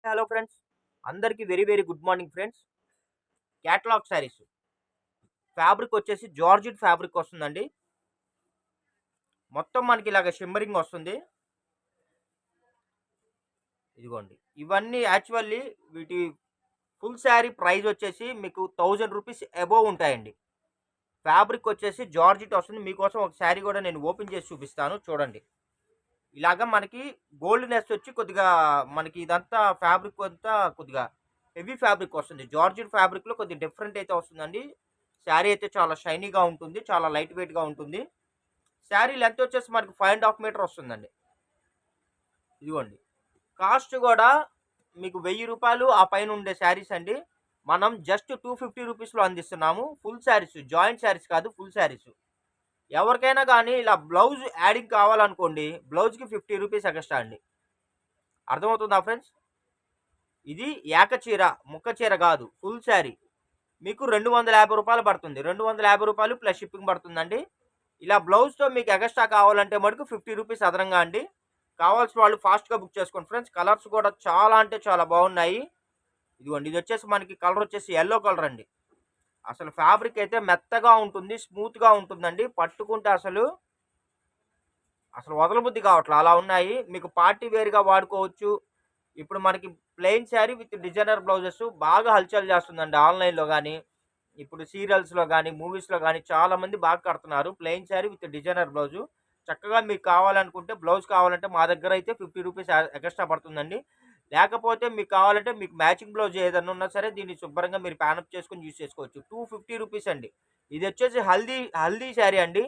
Hello friends, అందరికీ very very good morning friends. Catalogue saris fabric వచ్చేసి georgette fabric వస్తుందండి. మొత్తం మనకి ఇలాగ షిమ్మరింగ్ వస్తుంది. ఇదిగోండి, ఇవన్నీ యాక్చువల్లీ వీటి ఫుల్ శారీ ప్రైస్ వచ్చేసి మీకు 1000 రూపీస్ అబోవ్ ఉంటాయండి. ఫ్యాబ్రిక్ వచ్చేసి జార్జెట్ వస్తుంది. మీకోసం ఒక శారీ కూడా నేను ఓపెన్ చేసి చూపిస్తాను, చూడండి. ఇలాగ మనకి గోల్డ్‌నెస్ వచ్చి కొద్దిగా మనకి ఇదంతా ఫ్యాబ్రిక్ అంతా కొద్దిగా హెవీ ఫ్యాబ్రిక్ వస్తుంది. జార్జెట్ ఫ్యాబ్రిక్‌లో కొద్దిగా డిఫరెంట్ అయితే వస్తుందండి. శారీ అయితే చాలా షైనీగా ఉంటుంది. చాలా లైట్ వెయిట్‌గా ఉంటుంది. శారీ లెంత్ వచ్చేసి మనకి 5.5 మీటర్ వస్తుందండి. ఇదిగోండి. కాస్ట్ కూడా మీకు రూ. 1000 ఆ పైన ఉండే శారీస్ అండి. మనం జస్ట్ 250 రూపీస్‌లో అందిస్తున్నాము. ఫుల్ శారీస్, జాయింట్ శారీస్ కాదు, ఫుల్ శారీస్. ఎవరికైనా కానీ ఇలా బ్లౌజ్ యాడింగ్ కావాలనుకోండి, బ్లౌజ్‌కి 50 రూపీస్ ఎక్స్ట్రా అండి. అర్థమవుతుందా ఫ్రెండ్స్? ఇది ఏక చీర, ముక్క చీర కాదు, ఫుల్ శారీ. మీకు రూ. 250 పడుతుంది. రూ. 250 ప్లస్ షిప్పింగ్ పడుతుందండి. ఇలా బ్లౌజ్‌తో మీకు ఎక్స్ట్రా కావాలంటే మటుకు 50 రూపీస్ అదనంగా అండి. కావాల్సిన వాళ్ళు ఫాస్ట్‌గా బుక్ చేసుకోండి ఫ్రెండ్స్. కలర్స్ కూడా చాలా అంటే చాలా బాగున్నాయి. ఇదిగోండి, ఇది వచ్చేసి మనకి కలర్ వచ్చేసి యెల్లో కలర్ అండి. అసలు ఫ్యాబ్రిక్ అయితే మెత్తగా ఉంటుంది, స్మూత్‌గా ఉంటుందండి. పట్టుకుంటే అసలు వదలబుద్ధి కావట్లే, అలా ఉన్నాయి. మీకు పార్టీ వేర్‌గా వాడుకోవచ్చు. ఇప్పుడు మనకి plain sari with designer blouses బాగా హల్చల్ చేస్తుందండి ఆన్‌లైన్‌లో గానీ, ఇప్పుడు సీరియల్స్‌లో గానీ, మూవీస్‌లో గానీ చాలామంది బాగా కడుతున్నారు. Plain sari with designer blouse. చక్కగా మీకు కావాలనుకుంటే, బ్లౌజ్ కావాలంటే మా దగ్గర అయితే 50 రూపీస్ ఎక్స్ట్రా పడుతుందండి. లేకపోతే మీకు కావాలంటే మీకు మ్యాచింగ్ బ్లౌజ్ ఏదన్నా ఉన్నా సరే దీన్ని శుభ్రంగా మీరు ప్యానప్ చేసుకొని యూజ్ చేసుకోవచ్చు. 250 రూపీస్ అండి. ఇది వచ్చేసి హల్దీ శారీ అండి.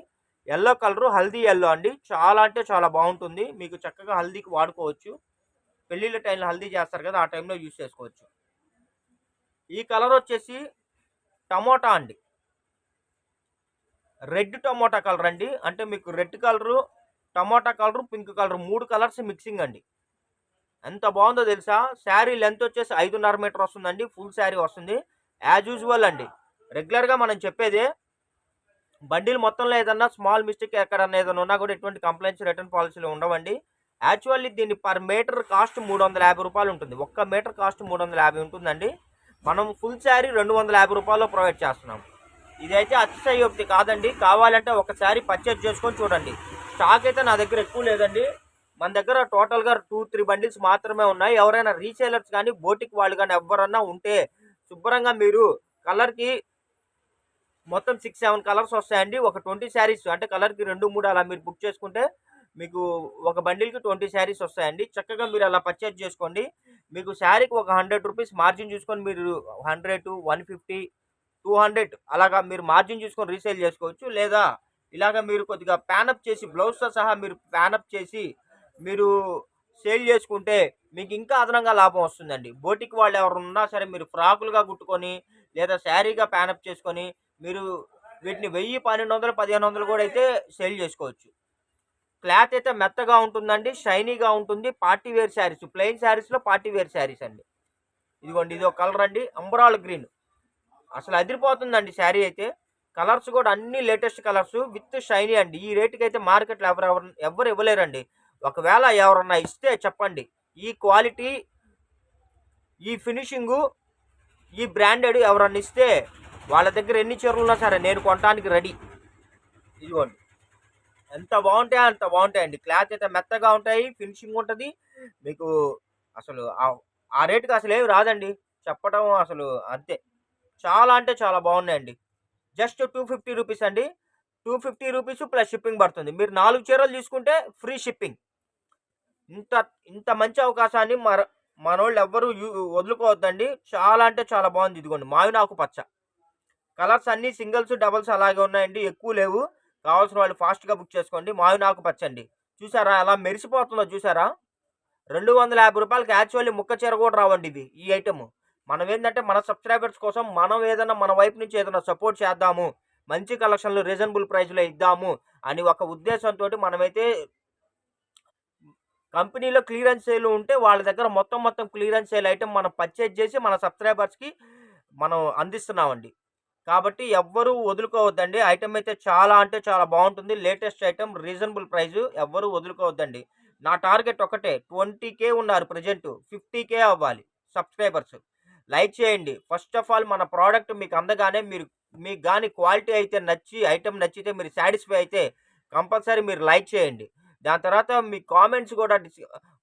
యెల్లో కలరు, హల్దీ యెల్లో అండి. చాలా అంటే చాలా బాగుంటుంది. మీకు చక్కగా హల్దీకి వాడుకోవచ్చు. పెళ్ళిళ్ళ టైంలో హల్దీ చేస్తారు కదా, ఆ టైంలో యూజ్ చేసుకోవచ్చు. ఈ కలర్ వచ్చేసి టమోటా అండి. రెడ్ టమోటా కలర్ అండి. అంటే మీకు red colour, tomato colour, pink colour 3 colours mixing అండి. ఎంత బాగుందో తెలుసా? శారీ లెంత్ వచ్చేసి 5.5 మీటర్ వస్తుందండి. ఫుల్ శారీ వస్తుంది. యాజ్ యూజువల్ అండి, రెగ్యులర్గా మనం చెప్పేదే. బండిల్ మొత్తంలో ఏదన్నా స్మాల్ మిస్టేక్ ఎక్కడన్నా ఏదైనా ఉన్నా కూడా ఎటువంటి కంప్లైంట్స్, రిటర్న్ పాలసీలు ఉండవండి. యాక్చువల్లీ దీన్ని పర్ మీటర్ కాస్ట్ రూ. 350 ఉంటుంది. ఒక్క మీటర్ కాస్ట్ 350 ఉంటుందండి. మనం ఫుల్ శారీ రూ. 250 ప్రొవైడ్ చేస్తున్నాం. ఇదైతే అతిశయోక్తి కాదండి. కావాలంటే ఒకసారి పర్చేజ్ చేసుకొని చూడండి. స్టాక్ అయితే నా దగ్గర ఎక్కువ లేదండి. మన దగ్గర టోటల్గా 2-3 బండిల్స్ మాత్రమే ఉన్నాయి. ఎవరైనా రీసేలర్స్ కానీ, బోటిక్ వాళ్ళు కానీ ఎవరన్నా ఉంటే శుభ్రంగా మీరు కలర్కి మొత్తం 6-7 కలర్స్ వస్తాయండి. ఒక 20 శారీస్ అంటే కలర్కి 2-3 అలా మీరు బుక్ చేసుకుంటే మీకు ఒక బండిల్కి 20 శారీస్ వస్తాయండి. చక్కగా మీరు అలా పర్చేజ్ చేసుకోండి. మీకు శారీకి ఒక 100 రూపీస్ మార్జిన్ చూసుకొని మీరు 100, 150, 200 అలాగా మీరు మార్జిన్ చూసుకొని రీసేల్ చేసుకోవచ్చు. లేదా ఇలాగ మీరు కొద్దిగా ప్యానప్ చేసి, బ్లౌజ్తో సహా మీరు ప్యానప్ చేసి మీరు సేల్ చేసుకుంటే మీకు ఇంకా అదనంగా లాభం వస్తుందండి. బోటిక్ వాళ్ళు ఎవరు ఉన్నా సరే మీరు ఫ్రాకులుగా కుట్టుకొని లేదా శారీగా ప్యానప్ చేసుకొని మీరు వీటిని 1000, 1200, 1500 కూడా అయితే సేల్ చేసుకోవచ్చు. క్లాత్ అయితే మెత్తగా ఉంటుందండి, షైనీగా ఉంటుంది. పార్టీ వేర్ శారీస్, ప్లెయిన్ శారీస్లో పార్టీ వేర్ శారీస్ అండి. ఇదిగోండి, ఇది ఒక కలర్ అండి, అంబరాల్ గ్రీన్. అసలు అదిరిపోతుందండి శారీ అయితే. కలర్స్ కూడా అన్ని లేటెస్ట్ కలర్స్ విత్ షైనీ అండి. ఈ రేటుకి అయితే మార్కెట్లో ఎవరు ఇవ్వలేరండి. ఒకవేళ ఎవరన్నా ఇస్తే చెప్పండి. ఈ క్వాలిటీ, ఈ ఫినిషింగు, ఈ బ్రాండెడ్ ఎవరన్నా ఇస్తే వాళ్ళ దగ్గర ఎన్ని చీరలు ఉన్నా సరే నేను కొనడానికి రెడీ. ఇదిగోండి, ఎంత బాగుంటాయో అంత బాగుంటాయండి. క్లాత్ అయితే మెత్తగా ఉంటాయి, ఫినిషింగ్ ఉంటుంది. మీకు అసలు ఆ రేటుకి అసలు ఏమి రాదండి. చెప్పడం అసలు అంతే. చాలా అంటే చాలా బాగున్నాయండి. జస్ట్ 250 రూపీస్ అండి. 250 రూపీస్ ప్లస్ షిప్పింగ్ పడుతుంది. మీరు 4 చీరలు తీసుకుంటే ఫ్రీ షిప్పింగ్. ఇంత ఇంత మంచి అవకాశాన్ని మనోళ్ళు ఎవ్వరూ వదులుకోవద్దండి. చాలా అంటే చాలా బాగుంది. ఇదిగోండి, మావినాకు పచ్చ. కలర్స్ అన్నీ సింగిల్స్, డబల్స్ అలాగే ఉన్నాయండి, ఎక్కువ లేవు. కావాల్సిన వాళ్ళు ఫాస్ట్గా బుక్ చేసుకోండి. మావినాకు పచ్చ అండి. చూసారా ఎలా మెరిసిపోతుందో చూసారా? రూ. 250 యాక్చువల్లీ ముక్క చీర కూడా రావండి ఇది, ఈ ఐటమ్. మనం ఏంటంటే మన సబ్స్క్రైబర్స్ కోసం మనం ఏదైనా మన వైపు నుంచి ఏదైనా సపోర్ట్ చేద్దాము, మంచి కలెక్షన్లు రీజనబుల్ ప్రైస్లో ఇద్దాము అని ఒక ఉద్దేశంతో మనమైతే కంపెనీలో క్లియరెన్స్ సేల్ ఉంటే వాళ్ళ దగ్గర మొత్తం క్లియరెన్స్ సేల్ ఐటమ్ మనం పర్చేజ్ చేసి మన సబ్స్క్రైబర్స్కి మనం అందిస్తున్నామండి. కాబట్టి ఎవ్వరూ వదులుకోవద్దండి. ఐటమ్ అయితే చాలా అంటే చాలా బాగుంటుంది. లేటెస్ట్ ఐటమ్, రీజనబుల్ ప్రైస్, ఎవ్వరూ వదులుకోవద్దండి. నా టార్గెట్ ఒకటే 20K ఉన్నారు ప్రజెంట్, 50K అవ్వాలి సబ్స్క్రైబర్స్. లైక్ చేయండి. ఫస్ట్ ఆఫ్ ఆల్ మన ప్రోడక్ట్ మీకు అందగానే మీకు కానీ క్వాలిటీ అయితే నచ్చి ఐటెం నచ్చితే మీరు సాటిస్ఫై అయితే కంపల్సరీ మీరు లైక్ చేయండి. దాని తర్వాత మీ కామెంట్స్ కూడా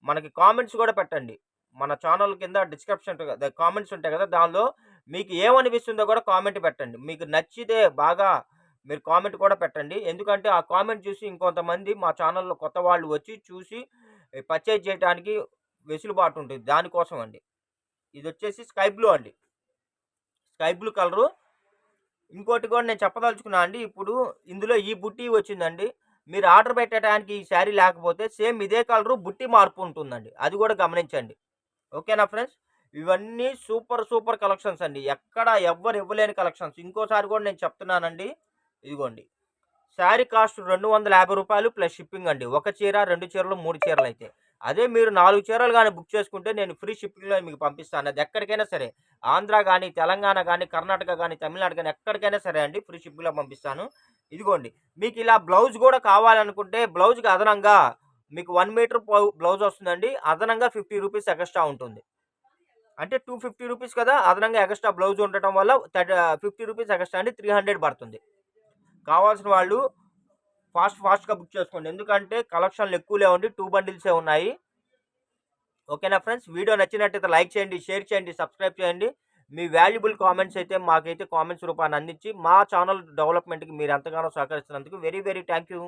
మనకి కామెంట్స్ కూడా పెట్టండి. మన ఛానల్ కింద డిస్క్రిప్షన్ కామెంట్స్ ఉంటాయి కదా, దానిలో మీకు ఏమనిపిస్తుందో కూడా కామెంట్ పెట్టండి. మీకు నచ్చితే బాగా మీరు కామెంట్ కూడా పెట్టండి. ఎందుకంటే ఆ కామెంట్ చూసి ఇంకొంతమంది మా ఛానల్లో కొత్త వాళ్ళు వచ్చి చూసి పర్చేజ్ చేయడానికి వెసులుబాటు ఉంటుంది. దానికోసం అండి. ఇది వచ్చేసి స్కై బ్లూ అండి, స్కై బ్లూ కలరు. ఇంకోటి కూడా నేను చెప్పదలుచుకున్నా అండి. ఇప్పుడు ఇందులో ఈ బుట్టి వచ్చిందండి. మీరు ఆర్డర్ పెట్టడానికి ఈ శారీ లేకపోతే సేమ్ ఇదే కలరు బుట్టి మార్పు ఉంటుందండి, అది కూడా గమనించండి. ఓకేనా ఫ్రెండ్స్? ఇవన్నీ సూపర్ సూపర్ కలెక్షన్స్ అండి, ఎక్కడ ఎవ్వరు ఇవ్వలేని కలెక్షన్స్. ఇంకోసారి కూడా నేను చెప్తున్నానండి, ఇదిగోండి శారీ కాస్ట్ 250 రూపాయలు ప్లస్ షిప్పింగ్ అండి. ఒక చీర, 2 చీరలు, 3 చీరలు అయితే. అదే మీరు 4 చీరలు కానీ బుక్ చేసుకుంటే నేను ఫ్రీ షిప్పింగ్లో మీకు పంపిస్తాను. అది ఎక్కడికైనా సరే, ఆంధ్ర కానీ, తెలంగాణ కానీ, కర్ణాటక కానీ, తమిళనాడు కానీ, ఎక్కడికైనా సరే అండి ఫ్రీ షిప్పింగ్లో పంపిస్తాను. ఇదిగోండి మీకు ఇలా బ్లౌజ్ కూడా కావాలనుకుంటే బ్లౌజ్కి అదనంగా మీకు 1 మీటర్ బ్లౌజ్ వస్తుందండి. అదనంగా 50 రూపీస్ ఎక్స్ట్రా ఉంటుంది. అంటే 250 రూపీస్ కదా, అదనంగా ఎక్స్ట్రా బ్లౌజ్ ఉండటం వల్ల 50 రూపీస్ ఎక్స్ట్రా అండి, 300 పడుతుంది. కావాల్సిన వాళ్ళు ఫాస్ట్గా బుక్ చేసుకోండి. ఎందుకంటే కలెక్షన్లు ఎక్కువ లేవండి, 2 బండిల్సే ఉన్నాయి. ఓకేనా ఫ్రెండ్స్? వీడియో నచ్చినట్టయితే లైక్ చేయండి, షేర్ చేయండి, సబ్స్క్రైబ్ చేయండి. మీ వాల్యుబుల్ కామెంట్స్ అయితే మాకైతే కామెంట్స్ రూపాన్ని అందించి మా ఛానల్ డెవలప్మెంట్కి మీరు ఎంతగానో సహకరిస్తున్నందుకు వెరీ వెరీ థ్యాంక్ యూ.